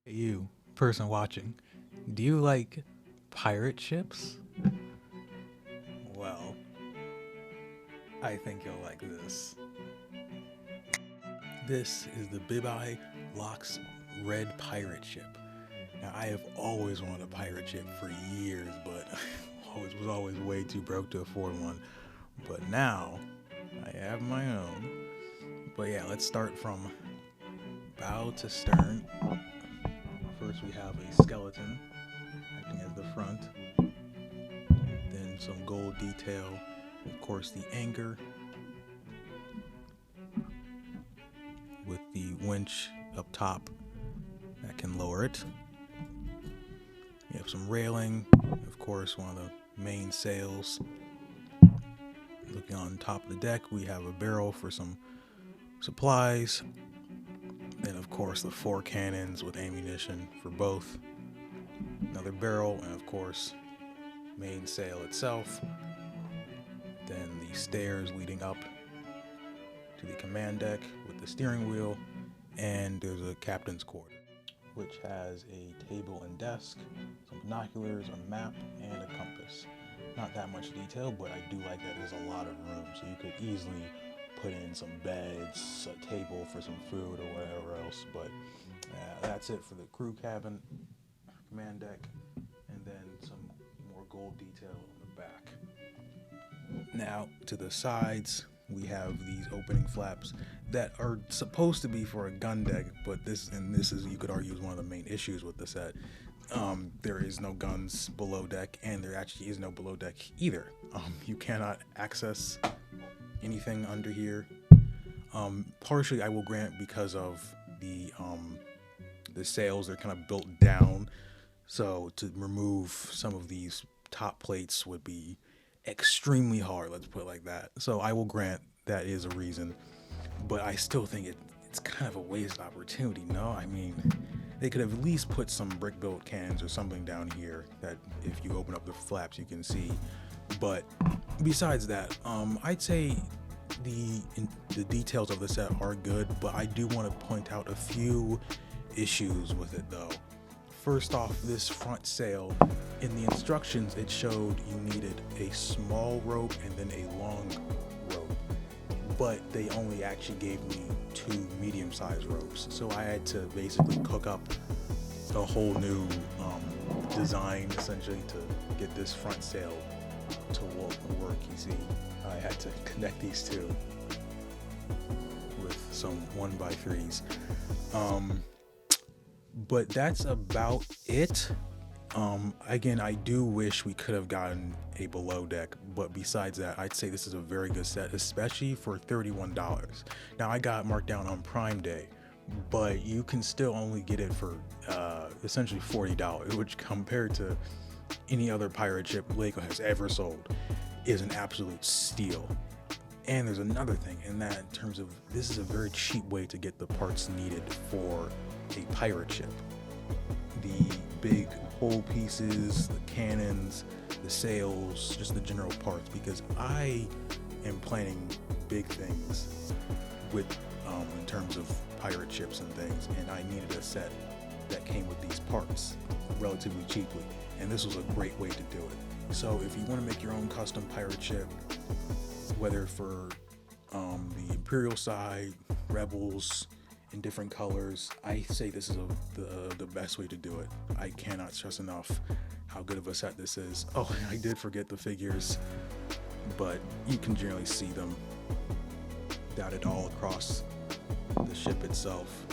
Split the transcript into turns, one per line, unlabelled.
You, person watching, do you like pirate ships? Well, I think you'll like this. This is the Bibilock's red pirate ship. Now, I have always wanted a pirate ship for years, but was always way too broke to afford one. But now, I have my own. But yeah, let's start from bow to stern. First, we have a skeleton acting as the front, then some gold detail, of course, the anchor with the winch up top that can lower it. We have some railing, of course, one of the main sails. Looking on top of the deck, we have a barrel for some supplies. Then, of course, the 4 cannons with ammunition for both. Another barrel, and of course, main sail itself. Then the stairs leading up to the command deck with the steering wheel. And there's a captain's quarter, which has a table and desk, some binoculars, a map, and a compass. Not that much detail, but I do like that there's a lot of room, so you could easily put in some beds, a table for some food or whatever else. But that's it for the crew cabin, command deck, and then some more gold detail on the back. Now to the sides, we have these opening flaps that are supposed to be for a gun deck, but this is, you could argue, is one of the main issues with the set. There is no guns below deck, and there actually is no below deck either. You cannot access anything under here. Partially, I will grant, because of the sails, they're kind of built down, so to remove some of these top plates would be extremely hard, let's put it like that. So I will grant that is a reason, but I still think it's kind of a wasted opportunity. No, I mean, they could have at least put some brick built cans or something down here that if you open up the flaps you can see. But besides that, I'd say the details of the set are good, but I do want to point out a few issues with it though. First off, this front sail, in the instructions it showed you needed a small rope and then a long rope, but they only actually gave me 2 medium-sized ropes, so I had to basically cook up a whole new design essentially to get this front sail to work. You see, I had to connect these two with some 1x3s. But that's about it. Again, I do wish we could have gotten a below deck, but besides that, I'd say this is a very good set, especially for $31. Now, I got marked down on Prime Day, but you can still only get it for essentially $40, which compared to any other pirate ship Lego has ever sold is an absolute steal. And there's another thing in that, in terms of, this is a very cheap way to get the parts needed for a pirate ship. The big hull pieces, the cannons, the sails, just the general parts, because I am planning big things with in terms of pirate ships and things, and I needed a set that came with these parts relatively cheaply, and this was a great way to do it. So if you want to make your own custom pirate ship, whether for the Imperial side, Rebels, in different colors, I say this is the best way to do it. I cannot stress enough how good of a set this is. Oh, and I did forget the figures, but you can generally see them dotted all across the ship itself.